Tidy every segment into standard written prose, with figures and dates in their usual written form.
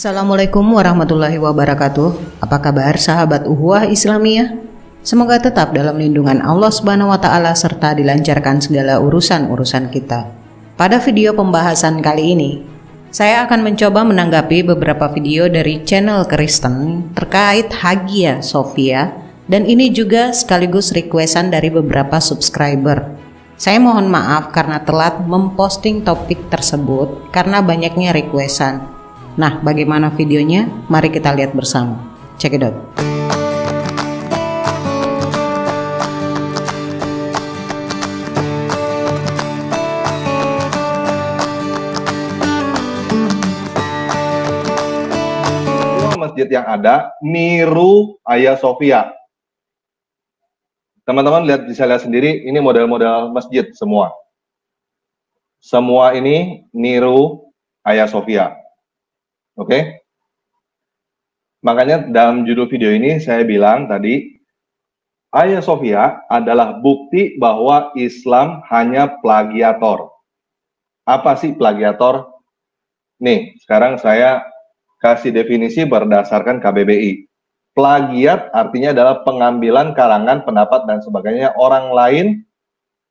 Assalamualaikum warahmatullahi wabarakatuh. Apa kabar sahabat Uhuwah Islamiyah? Semoga tetap dalam lindungan Allah Subhanahu wa taala serta dilancarkan segala urusan-urusan kita. Pada video pembahasan kali ini, saya akan mencoba menanggapi beberapa video dari channel Kristen terkait Hagia Sophia, dan ini juga sekaligus requestan dari beberapa subscriber. Saya mohon maaf karena telat memposting topik tersebut karena banyaknya requestan. Nah, bagaimana videonya? Mari kita lihat bersama. Check it out. Masjid yang ada niru Hagia Sophia. Teman-teman bisa lihat sendiri, ini model-model masjid semua. Semua ini niru Hagia Sophia. Oke? Makanya dalam judul video ini saya bilang tadi, Hagia Sophia adalah bukti bahwa Islam hanya plagiator. Apa sih plagiator? Nih, sekarang saya kasih definisi berdasarkan KBBI. Plagiat artinya adalah pengambilan karangan, pendapat, dan sebagainya orang lain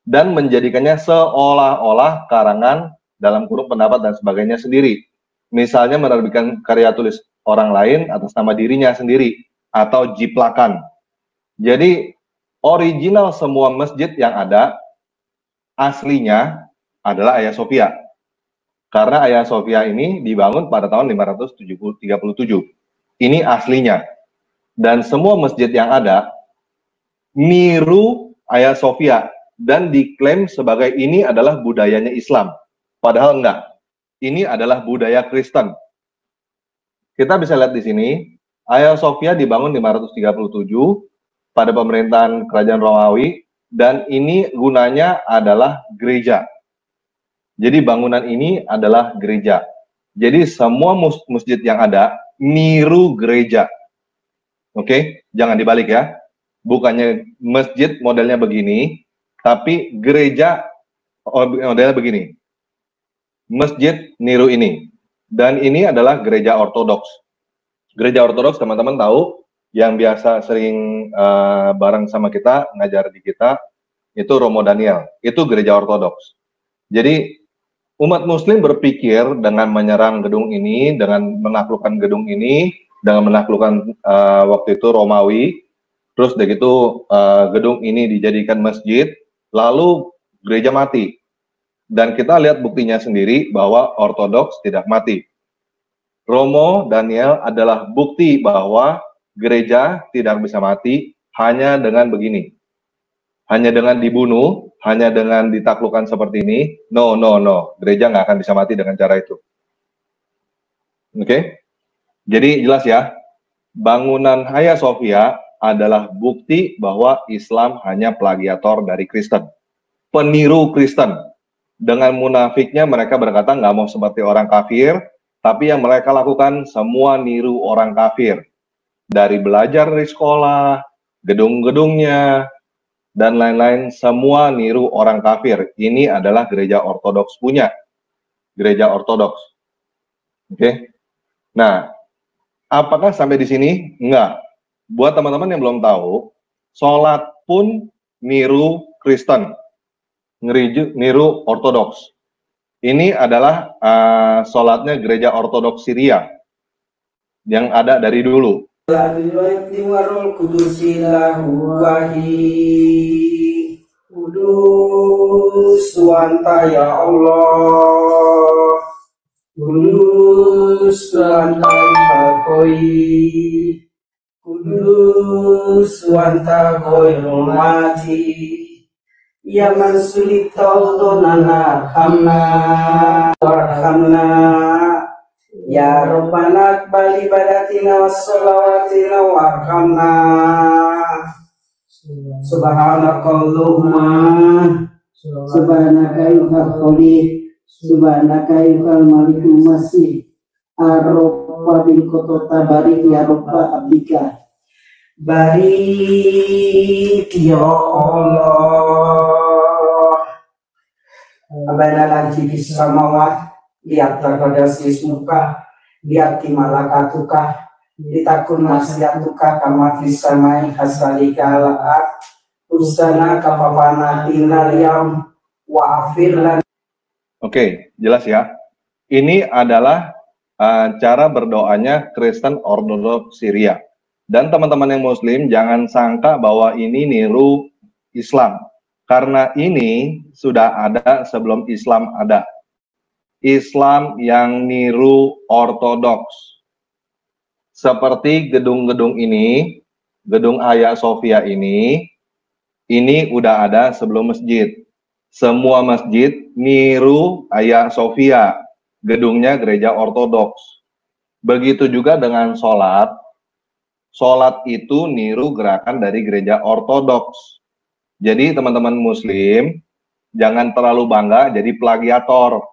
dan menjadikannya seolah-olah karangan dalam kurung pendapat dan sebagainya sendiri. Misalnya menerbitkan karya tulis orang lain atas nama dirinya sendiri atau jiplakan. Jadi original semua masjid yang ada aslinya adalah Hagia Sophia. Karena Hagia Sophia ini dibangun pada tahun 537. Ini aslinya. Dan semua masjid yang ada niru Hagia Sophia dan diklaim sebagai ini adalah budayanya Islam. Padahal enggak. Ini adalah budaya Kristen. Kita bisa lihat di sini, Hagia Sophia dibangun 537 pada pemerintahan Kerajaan Romawi, dan ini gunanya adalah gereja. Jadi bangunan ini adalah gereja. Jadi semua masjid yang ada niru gereja. Oke, jangan dibalik ya. Bukannya masjid modelnya begini, tapi gereja modelnya begini. Masjid niru ini. Dan ini adalah gereja ortodoks. Gereja ortodoks teman-teman tahu, yang biasa sering bareng sama kita, ngajar di kita, itu Romo Daniel. Itu gereja ortodoks. Jadi umat muslim berpikir dengan menyerang gedung ini, dengan menaklukkan gedung ini, dengan menaklukkan waktu itu Romawi, terus begitu gedung ini dijadikan masjid, lalu gereja mati. Dan kita lihat buktinya sendiri bahwa ortodoks tidak mati. Romo Daniel adalah bukti bahwa gereja tidak bisa mati hanya dengan begini. Hanya dengan dibunuh, hanya dengan ditaklukkan seperti ini. No. Gereja nggak akan bisa mati dengan cara itu. Oke? Jadi jelas ya, bangunan Hagia Sophia adalah bukti bahwa Islam hanya plagiator dari Kristen. Peniru Kristen. Dengan munafiknya mereka berkata nggak mau seperti orang kafir, tapi yang mereka lakukan semua niru orang kafir. Dari belajar di sekolah, gedung-gedungnya, dan lain-lain, semua niru orang kafir. Ini adalah gereja ortodoks punya. Gereja ortodoks. Oke. Nah, apakah sampai di sini? Enggak. Buat teman-teman yang belum tahu, sholat pun niru Kristen. Niru ortodoks. Ini adalah sholatnya gereja ortodoks Syria yang ada dari dulu. Kudus Anta ya Allah, Kudus Anta Koi, Kudus Anta Koi Mati. Ya man sulitautonana warhamna ya Rabbana akbal ibadatina wassalawatina warhamna subhanakallahumma subhanaka yuhal khaliq subhanaka yuhal malikul masih ar-rabba bil kotota barik ya Rabba abdika barik ya Allah. Abana lagi di samawat, lihat terhadap ismuka, biati malakatuka litakun masyatuka kama fisamai hasalika ala'at usana kafafana tinggal yam wa'afir lan. Oke, jelas ya. Ini adalah cara berdoanya Kristen Ortodoks Syria. Dan teman-teman yang Muslim jangan sangka bahwa ini niru Islam. Karena ini sudah ada sebelum Islam ada. Islam yang niru Ortodoks. Seperti gedung-gedung ini, gedung Hagia Sophia ini udah ada sebelum masjid. Semua masjid niru Hagia Sophia, gedungnya gereja Ortodoks. Begitu juga dengan sholat. Sholat itu niru gerakan dari gereja Ortodoks. Jadi teman-teman Muslim, jangan terlalu bangga jadi plagiator.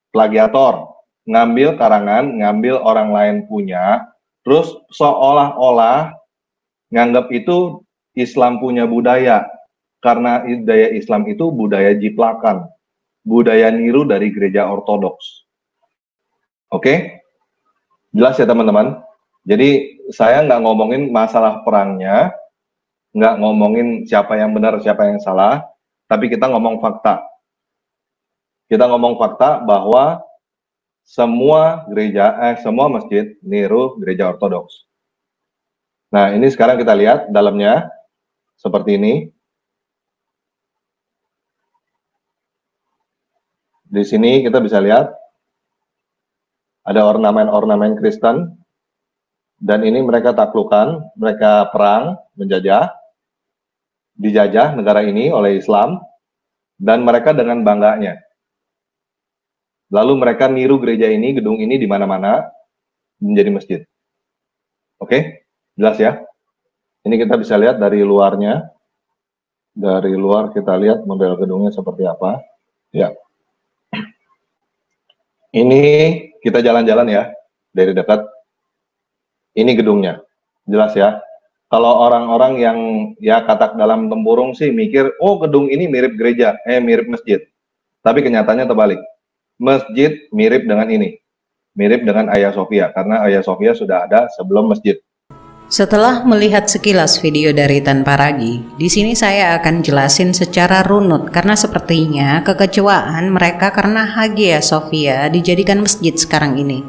Plagiator, ngambil karangan, ngambil orang lain punya, terus seolah-olah nganggap itu Islam punya budaya. Karena budaya Islam itu budaya jiplakan, budaya niru dari gereja Ortodoks. Oke? Jelas ya teman-teman? Jadi saya nggak ngomongin masalah perangnya, nggak ngomongin siapa yang benar, siapa yang salah, tapi kita ngomong fakta. Kita ngomong fakta bahwa semua semua masjid niru gereja Ortodoks. Nah, ini sekarang kita lihat dalamnya seperti ini. Di sini kita bisa lihat ada ornamen-ornamen Kristen, dan ini mereka taklukkan, mereka perang, menjajah, dijajah negara ini oleh Islam, dan mereka dengan bangganya. Lalu mereka niru gereja ini, gedung ini di mana-mana menjadi masjid. Oke, jelas ya? Ini kita bisa lihat dari luarnya. Dari luar kita lihat model gedungnya seperti apa. Ya. Ini kita jalan-jalan ya, dari dekat. Ini gedungnya, jelas ya. Kalau orang-orang yang ya katak dalam tempurung sih mikir, oh gedung ini mirip gereja, mirip masjid. Tapi kenyataannya terbalik. Masjid mirip dengan ini, mirip dengan Hagia Sophia, karena Hagia Sophia sudah ada sebelum masjid. Setelah melihat sekilas video dari Tan Paragi, di sini saya akan jelasin secara runut karena sepertinya kekecewaan mereka karena Hagia Sophia dijadikan masjid sekarang ini.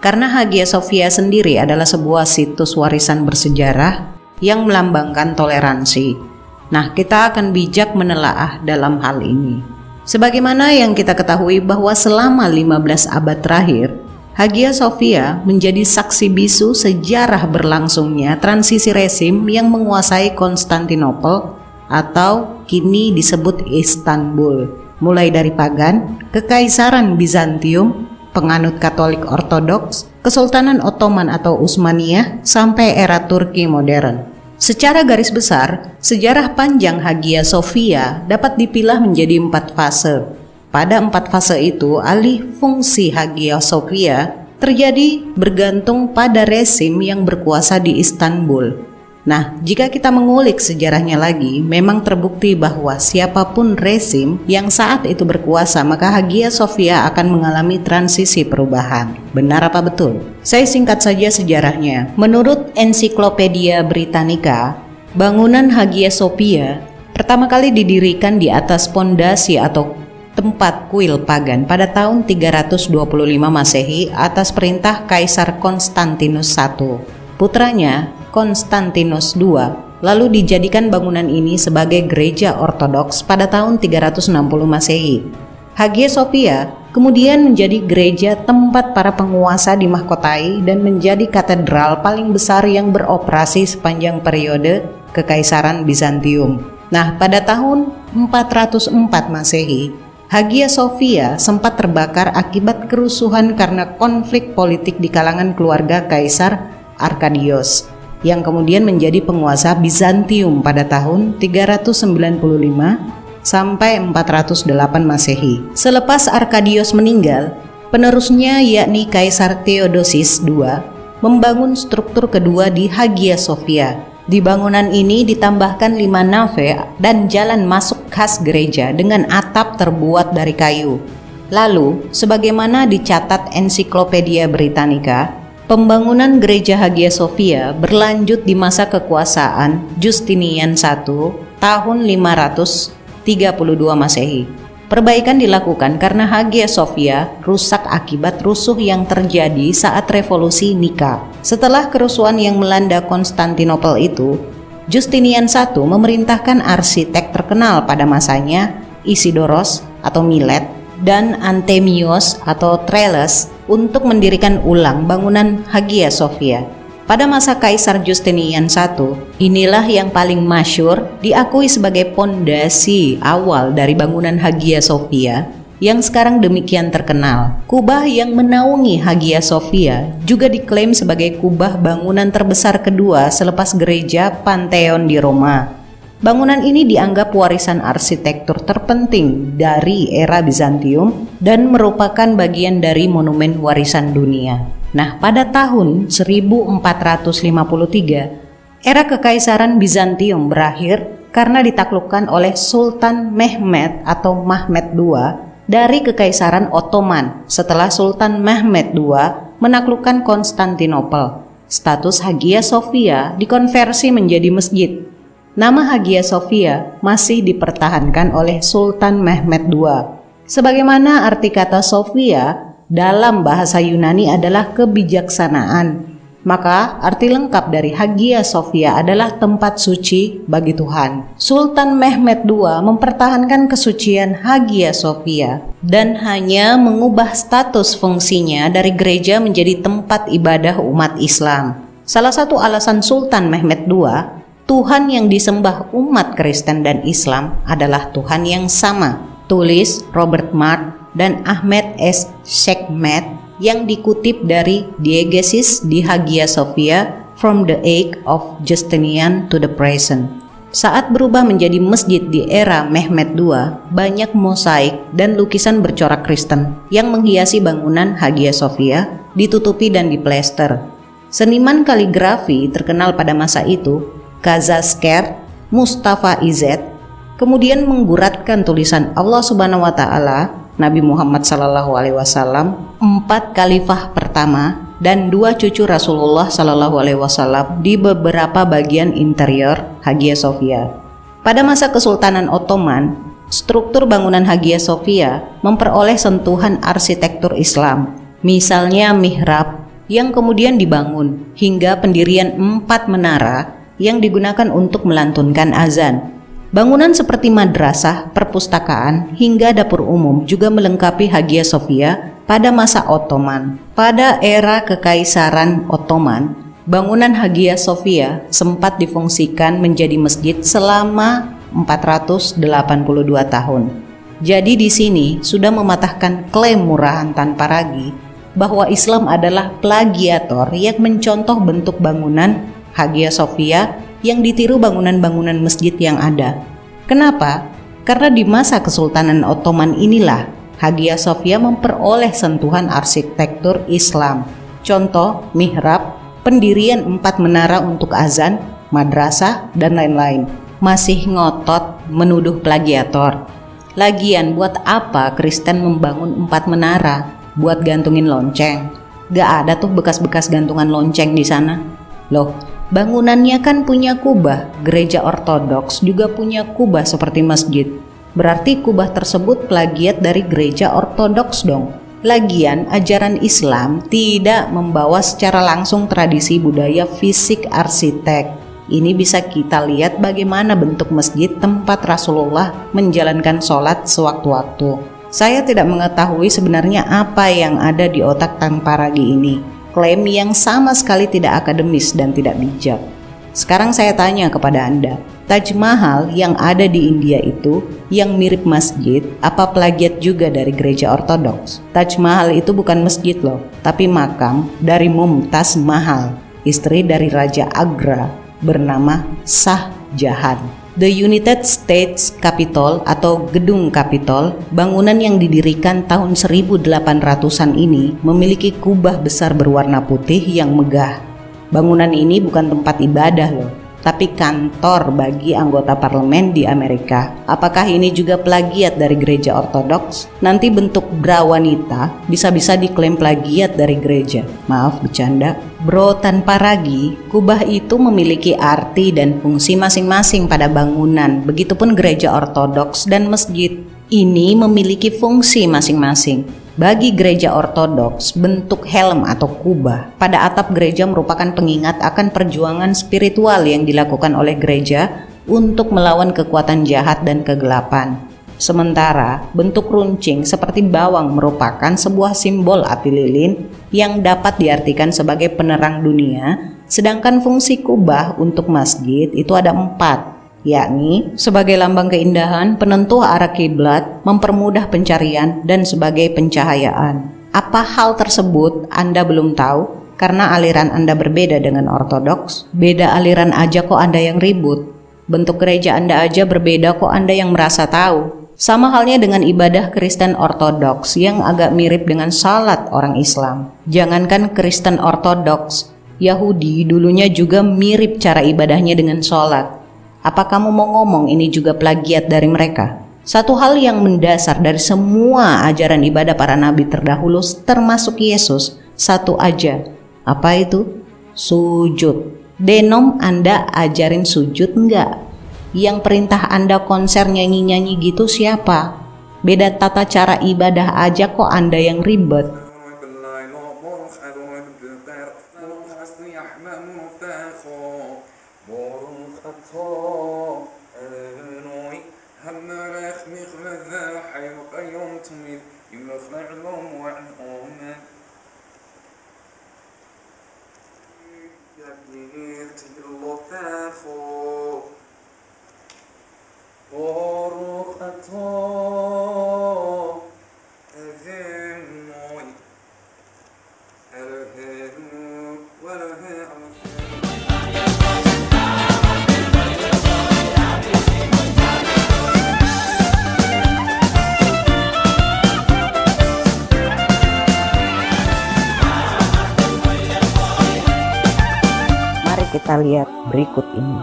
Karena Hagia Sophia sendiri adalah sebuah situs warisan bersejarah yang melambangkan toleransi. Nah, kita akan bijak menelaah dalam hal ini. Sebagaimana yang kita ketahui bahwa selama 15 abad terakhir, Hagia Sophia menjadi saksi bisu sejarah berlangsungnya transisi rezim yang menguasai Konstantinopel atau kini disebut Istanbul, mulai dari pagan, Kekaisaran Bizantium, penganut Katolik Ortodoks, Kesultanan Ottoman atau Utsmaniyah, sampai era Turki modern. Secara garis besar, sejarah panjang Hagia Sophia dapat dipilah menjadi 4 fase. Pada 4 fase itu, alih fungsi Hagia Sophia terjadi bergantung pada rezim yang berkuasa di Istanbul. Nah, jika kita mengulik sejarahnya lagi, memang terbukti bahwa siapapun rezim yang saat itu berkuasa, maka Hagia Sophia akan mengalami transisi perubahan. Benar apa betul? Saya singkat saja sejarahnya. Menurut Ensiklopedia Britannica, bangunan Hagia Sophia pertama kali didirikan di atas pondasi atau tempat kuil pagan pada tahun 325 Masehi atas perintah Kaisar Konstantinus I. Putranya, Konstantinus II, lalu dijadikan bangunan ini sebagai gereja Ortodoks pada tahun 360 Masehi. Hagia Sophia kemudian menjadi gereja tempat para penguasa dimahkotai dan menjadi katedral paling besar yang beroperasi sepanjang periode Kekaisaran Bizantium. Nah, pada tahun 404 Masehi, Hagia Sophia sempat terbakar akibat kerusuhan karena konflik politik di kalangan keluarga Kaisar Arkadios, yang kemudian menjadi penguasa Bizantium pada tahun 395 sampai 408 Masehi. Selepas Arkadios meninggal, penerusnya yakni Kaisar Theodosius II membangun struktur kedua di Hagia Sophia. Di bangunan ini ditambahkan 5 nave dan jalan masuk khas gereja dengan atap terbuat dari kayu. Lalu, sebagaimana dicatat Ensiklopedia Britannica, pembangunan Gereja Hagia Sophia berlanjut di masa kekuasaan Justinian I tahun 532 Masehi. Perbaikan dilakukan karena Hagia Sophia rusak akibat rusuh yang terjadi saat revolusi Nika. Setelah kerusuhan yang melanda Konstantinopel itu, Justinian I memerintahkan arsitek terkenal pada masanya, Isidoros atau Milet dan Anthemios atau Tralles, untuk mendirikan ulang bangunan Hagia Sophia. Pada masa Kaisar Justinian I, inilah yang paling masyhur diakui sebagai pondasi awal dari bangunan Hagia Sophia yang sekarang demikian terkenal. Kubah yang menaungi Hagia Sophia juga diklaim sebagai kubah bangunan terbesar kedua selepas gereja Pantheon di Roma. Bangunan ini dianggap warisan arsitektur terpenting dari era Bizantium dan merupakan bagian dari monumen warisan dunia. Nah, pada tahun 1453, era kekaisaran Bizantium berakhir karena ditaklukkan oleh Sultan Mehmed atau Mahmed II dari Kekaisaran Ottoman setelah Sultan Mehmed II menaklukkan Konstantinopel. Status Hagia Sophia dikonversi menjadi masjid. Nama Hagia Sophia masih dipertahankan oleh Sultan Mehmed II. Sebagaimana arti kata Sophia dalam bahasa Yunani adalah kebijaksanaan, maka arti lengkap dari Hagia Sophia adalah tempat suci bagi Tuhan. Sultan Mehmed II mempertahankan kesucian Hagia Sophia dan hanya mengubah status fungsinya dari gereja menjadi tempat ibadah umat Islam. Salah satu alasan Sultan Mehmed II, Tuhan yang disembah umat Kristen dan Islam adalah Tuhan yang sama. Tulis Robert Mark dan Ahmed S. Sekhmet yang dikutip dari Diegesis di Hagia Sophia from the Age of Justinian to the Present. Saat berubah menjadi masjid di era Mehmed II, banyak mosaik dan lukisan bercorak Kristen yang menghiasi bangunan Hagia Sophia, ditutupi dan diplester. Seniman kaligrafi terkenal pada masa itu, Kazasker Mustafa Izet, kemudian mengguratkan tulisan Allah Subhanahu wa Ta'ala, Nabi Muhammad SAW, 4 khalifah pertama, dan 2 cucu Rasulullah SAW di beberapa bagian interior Hagia Sophia. Pada masa Kesultanan Ottoman, struktur bangunan Hagia Sophia memperoleh sentuhan arsitektur Islam, misalnya mihrab yang kemudian dibangun, hingga pendirian 4 menara yang digunakan untuk melantunkan azan. Bangunan seperti madrasah, perpustakaan, hingga dapur umum juga melengkapi Hagia Sophia pada masa Ottoman. Pada era Kekaisaran Ottoman, bangunan Hagia Sophia sempat difungsikan menjadi masjid selama 482 tahun. Jadi di sini sudah mematahkan klaim murahan tanpa ragi bahwa Islam adalah plagiator yang mencontoh bentuk bangunan Hagia Sophia yang ditiru bangunan-bangunan masjid yang ada. Kenapa? Karena di masa Kesultanan Ottoman inilah Hagia Sophia memperoleh sentuhan arsitektur Islam. Contoh, mihrab, pendirian 4 menara untuk azan, madrasah, dan lain-lain. Masih ngotot menuduh plagiator. Lagian buat apa Kristen membangun 4 menara? Buat gantungin lonceng? Gak ada tuh bekas-bekas gantungan lonceng di sana. Loh, bangunannya kan punya kubah. Gereja Ortodoks juga punya kubah seperti masjid. Berarti kubah tersebut plagiat dari gereja Ortodoks dong. Lagian ajaran Islam tidak membawa secara langsung tradisi budaya fisik arsitek. Ini bisa kita lihat bagaimana bentuk masjid tempat Rasulullah menjalankan sholat sewaktu-waktu. Saya tidak mengetahui sebenarnya apa yang ada di otak tanpa ragi ini. Klaim yang sama sekali tidak akademis dan tidak bijak. Sekarang saya tanya kepada Anda, Taj Mahal yang ada di India itu yang mirip masjid, apa plagiat juga dari gereja Ortodoks? Taj Mahal itu bukan masjid loh, tapi makam dari Mumtaz Mahal, istri dari Raja Agra bernama Shah Jahan. The United States Capitol atau Gedung Capitol, bangunan yang didirikan tahun 1800-an ini memiliki kubah besar berwarna putih yang megah. Bangunan ini bukan tempat ibadah loh, tapi kantor bagi anggota parlemen di Amerika. Apakah ini juga plagiat dari gereja ortodoks? Nanti bentuk bra wanita bisa-bisa diklaim plagiat dari gereja. Maaf bercanda. Bro, tanpa ragi, kubah itu memiliki arti dan fungsi masing-masing pada bangunan. Begitupun gereja ortodoks dan masjid. Ini memiliki fungsi masing-masing. Bagi gereja ortodoks, bentuk helm atau kubah pada atap gereja merupakan pengingat akan perjuangan spiritual yang dilakukan oleh gereja untuk melawan kekuatan jahat dan kegelapan. Sementara bentuk runcing seperti bawang merupakan sebuah simbol api lilin yang dapat diartikan sebagai penerang dunia, sedangkan fungsi kubah untuk masjid itu ada 4, yakni sebagai lambang keindahan, penentu arah kiblat, mempermudah pencarian, dan sebagai pencahayaan. Apa hal tersebut Anda belum tahu? Karena aliran Anda berbeda dengan ortodoks. Beda aliran aja kok Anda yang ribut. Bentuk gereja Anda aja berbeda kok Anda yang merasa tahu. Sama halnya dengan ibadah Kristen ortodoks yang agak mirip dengan salat orang Islam. Jangankan Kristen ortodoks, Yahudi dulunya juga mirip cara ibadahnya dengan sholat. Apa kamu mau ngomong ini juga plagiat dari mereka? Satu hal yang mendasar dari semua ajaran ibadah para nabi terdahulu termasuk Yesus, satu aja. Apa itu? Sujud. Denom, Anda ajarin sujud enggak? Yang perintah Anda konser nyanyi-nyanyi gitu siapa? Beda tata cara ibadah aja kok Anda yang ribet. Mari kita lihat berikut ini.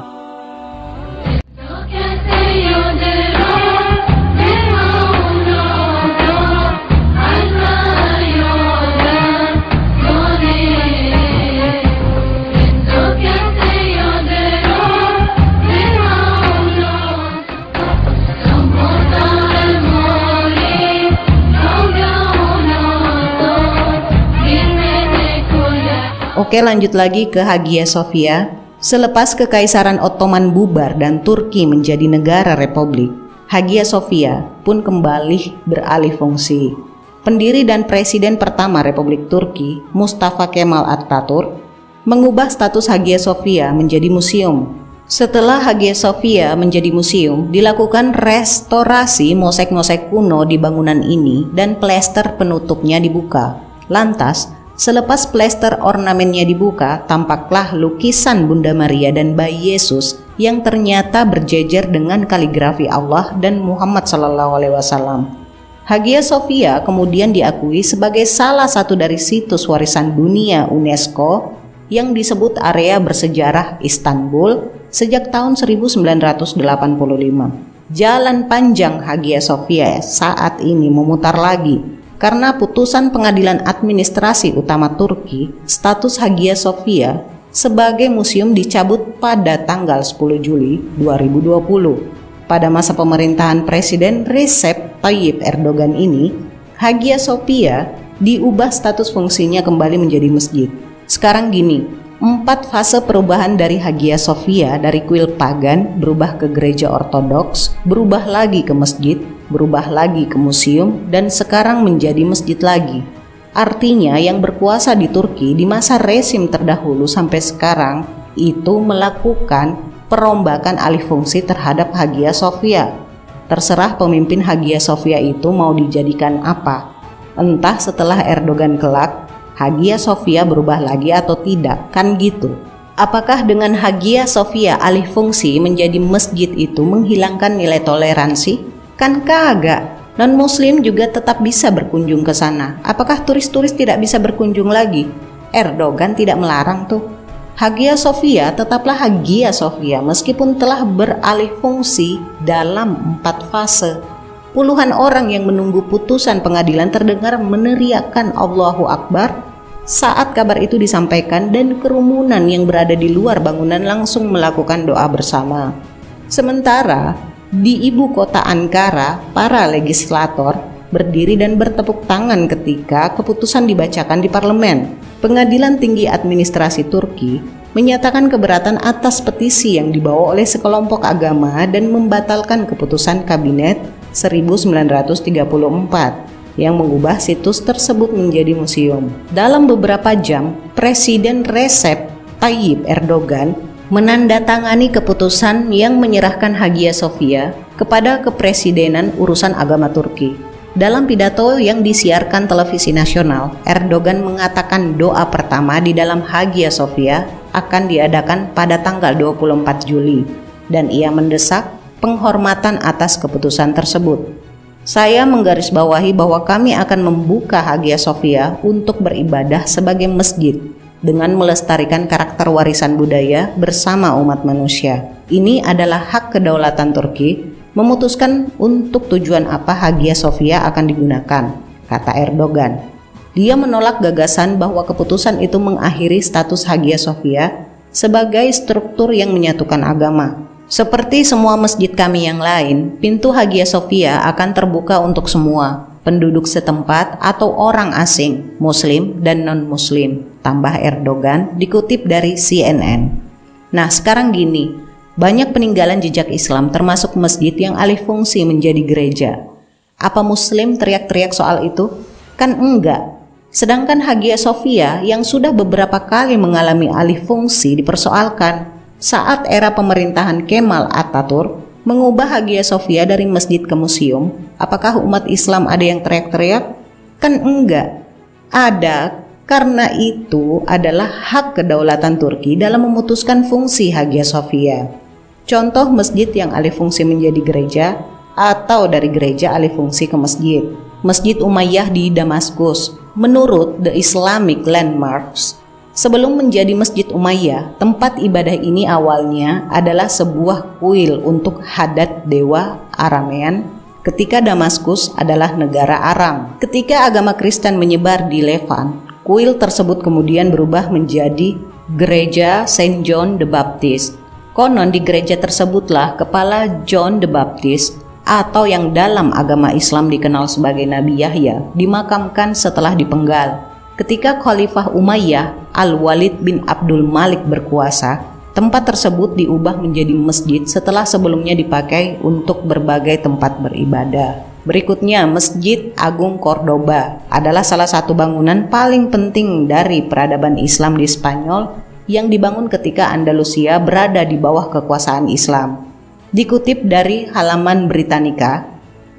Oke, lanjut lagi ke Hagia Sophia. Selepas Kekaisaran Ottoman bubar dan Turki menjadi negara republik, Hagia Sophia pun kembali beralih fungsi. Pendiri dan presiden pertama Republik Turki, Mustafa Kemal Atatürk, mengubah status Hagia Sophia menjadi museum. Setelah Hagia Sophia menjadi museum, dilakukan restorasi mosek-mosek kuno di bangunan ini dan plester penutupnya dibuka. Lantas, selepas plester ornamennya dibuka, tampaklah lukisan Bunda Maria dan bayi Yesus yang ternyata berjejer dengan kaligrafi Allah dan Muhammad SAW. Hagia Sophia kemudian diakui sebagai salah satu dari situs warisan dunia UNESCO yang disebut area bersejarah Istanbul sejak tahun 1985. Jalan panjang Hagia Sophia saat ini memutar lagi. Karena putusan Pengadilan Administrasi Utama Turki, status Hagia Sophia sebagai museum dicabut pada tanggal 10 Juli 2020. Pada masa pemerintahan Presiden Recep Tayyip Erdogan ini, Hagia Sophia diubah status fungsinya kembali menjadi masjid. Sekarang gini, 4 fase perubahan dari Hagia Sophia dari kuil pagan berubah ke gereja ortodoks, berubah lagi ke masjid, berubah lagi ke museum, dan sekarang menjadi masjid lagi. Artinya yang berkuasa di Turki di masa rezim terdahulu sampai sekarang itu melakukan perombakan alih fungsi terhadap Hagia Sophia. Terserah pemimpin Hagia Sophia itu mau dijadikan apa. Entah setelah Erdogan kelak, Hagia Sophia berubah lagi atau tidak, kan gitu. Apakah dengan Hagia Sophia alih fungsi menjadi masjid itu menghilangkan nilai toleransi? Kan kagak. Non-muslim juga tetap bisa berkunjung ke sana. Apakah turis-turis tidak bisa berkunjung lagi? Erdogan tidak melarang tuh. Hagia Sophia tetaplah Hagia Sophia meskipun telah beralih fungsi dalam 4 fase. Puluhan orang yang menunggu putusan pengadilan terdengar meneriakkan Allahu Akbar saat kabar itu disampaikan, dan kerumunan yang berada di luar bangunan langsung melakukan doa bersama. Sementara di ibu kota Ankara, para legislator berdiri dan bertepuk tangan ketika keputusan dibacakan di parlemen. Pengadilan Tinggi Administrasi Turki menyatakan keberatan atas petisi yang dibawa oleh sekelompok agama dan membatalkan keputusan Kabinet 1934 yang mengubah situs tersebut menjadi museum. Dalam beberapa jam, Presiden Recep Tayyip Erdogan menandatangani keputusan yang menyerahkan Hagia Sophia kepada Kepresidenan Urusan Agama Turki. Dalam pidato yang disiarkan televisi nasional, Erdogan mengatakan doa pertama di dalam Hagia Sophia akan diadakan pada tanggal 24 Juli dan ia mendesak penghormatan atas keputusan tersebut. Saya menggarisbawahi bahwa kami akan membuka Hagia Sophia untuk beribadah sebagai masjid dengan melestarikan karakter warisan budaya bersama umat manusia. Ini adalah hak kedaulatan Turki memutuskan untuk tujuan apa Hagia Sophia akan digunakan, kata Erdogan. Dia menolak gagasan bahwa keputusan itu mengakhiri status Hagia Sophia sebagai struktur yang menyatukan agama. Seperti semua masjid kami yang lain, pintu Hagia Sophia akan terbuka untuk semua penduduk setempat atau orang asing, muslim dan non-muslim, tambah Erdogan dikutip dari CNN. Nah, sekarang gini, banyak peninggalan jejak Islam termasuk masjid yang alih fungsi menjadi gereja. Apa muslim teriak-teriak soal itu? Kan enggak. Sedangkan Hagia Sophia yang sudah beberapa kali mengalami alih fungsi dipersoalkan. Saat era pemerintahan Kemal Atatürk mengubah Hagia Sophia dari masjid ke museum, apakah umat Islam ada yang teriak-teriak? Kan enggak. Ada, karena itu adalah hak kedaulatan Turki dalam memutuskan fungsi Hagia Sophia. Contoh masjid yang alih fungsi menjadi gereja atau dari gereja alih fungsi ke masjid. Masjid Umayyah di Damaskus. Menurut The Islamic Landmarks, sebelum menjadi Masjid Umayyah, tempat ibadah ini awalnya adalah sebuah kuil untuk hadat dewa Aramean ketika Damaskus adalah negara Aram. Ketika agama Kristen menyebar di Levant, kuil tersebut kemudian berubah menjadi gereja Saint John the Baptist. Konon di gereja tersebutlah kepala John the Baptist atau yang dalam agama Islam dikenal sebagai Nabi Yahya dimakamkan setelah dipenggal. Ketika Khalifah Umayyah Al-Walid bin Abdul Malik berkuasa, tempat tersebut diubah menjadi masjid setelah sebelumnya dipakai untuk berbagai tempat beribadah. Berikutnya, Masjid Agung Cordoba adalah salah satu bangunan paling penting dari peradaban Islam di Spanyol yang dibangun ketika Andalusia berada di bawah kekuasaan Islam. Dikutip dari halaman Britannica,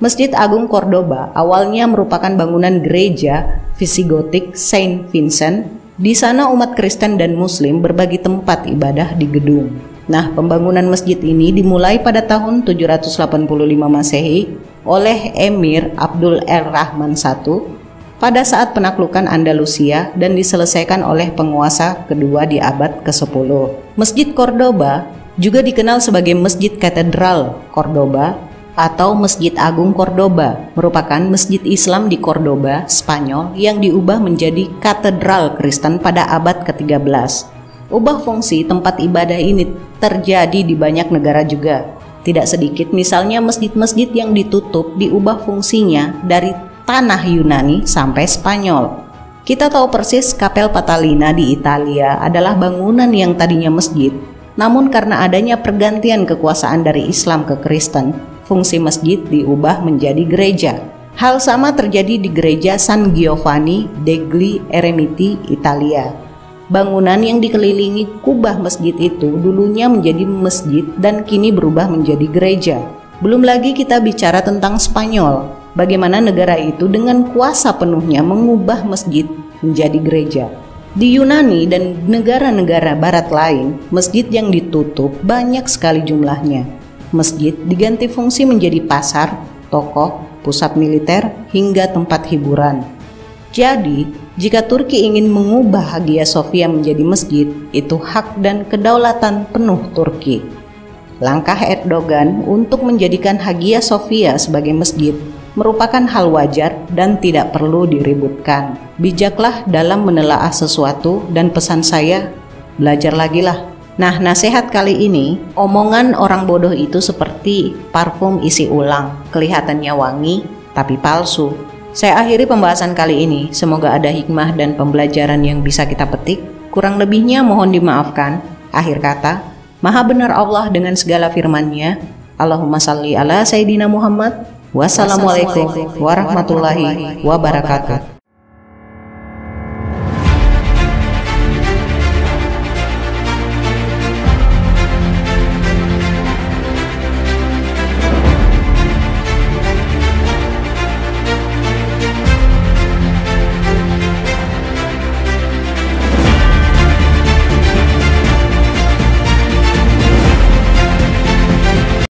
Masjid Agung Cordoba awalnya merupakan bangunan gereja Visigotik Saint Vincent. Di sana umat Kristen dan Muslim berbagi tempat ibadah di gedung. Nah, pembangunan masjid ini dimulai pada tahun 785 Masehi oleh Emir Abdul Er-Rahman I pada saat penaklukan Andalusia dan diselesaikan oleh penguasa kedua di abad ke-10. Masjid Cordoba juga dikenal sebagai Masjid Katedral Cordoba atau Masjid Agung Cordoba, merupakan masjid Islam di Cordoba, Spanyol yang diubah menjadi katedral Kristen pada abad ke-13. Ubah fungsi tempat ibadah ini terjadi di banyak negara juga. Tidak sedikit misalnya masjid-masjid yang ditutup diubah fungsinya dari tanah Yunani sampai Spanyol. Kita tahu persis Kapel Patalina di Italia adalah bangunan yang tadinya masjid, namun karena adanya pergantian kekuasaan dari Islam ke Kristen, fungsi masjid diubah menjadi gereja. Hal sama terjadi di gereja San Giovanni degli Eremiti, Italia. Bangunan yang dikelilingi kubah masjid itu dulunya menjadi masjid dan kini berubah menjadi gereja. Belum lagi kita bicara tentang Spanyol. Bagaimana negara itu dengan kuasa penuhnya mengubah masjid menjadi gereja. Di Yunani dan negara-negara barat lain, masjid yang ditutup banyak sekali jumlahnya. Masjid diganti fungsi menjadi pasar, toko, pusat militer, hingga tempat hiburan. Jadi, jika Turki ingin mengubah Hagia Sophia menjadi masjid, itu hak dan kedaulatan penuh Turki. Langkah Erdogan untuk menjadikan Hagia Sophia sebagai masjid merupakan hal wajar dan tidak perlu diributkan. Bijaklah dalam menelaah sesuatu, dan pesan saya, belajar lagi lah. Nah, nasihat kali ini, omongan orang bodoh itu seperti parfum isi ulang, kelihatannya wangi tapi palsu. Saya akhiri pembahasan kali ini, semoga ada hikmah dan pembelajaran yang bisa kita petik. Kurang lebihnya mohon dimaafkan. Akhir kata, Maha benar Allah dengan segala firman-Nya. Allahumma salli ala Sayyidina Muhammad. Wassalamualaikum warahmatullahi wabarakatuh.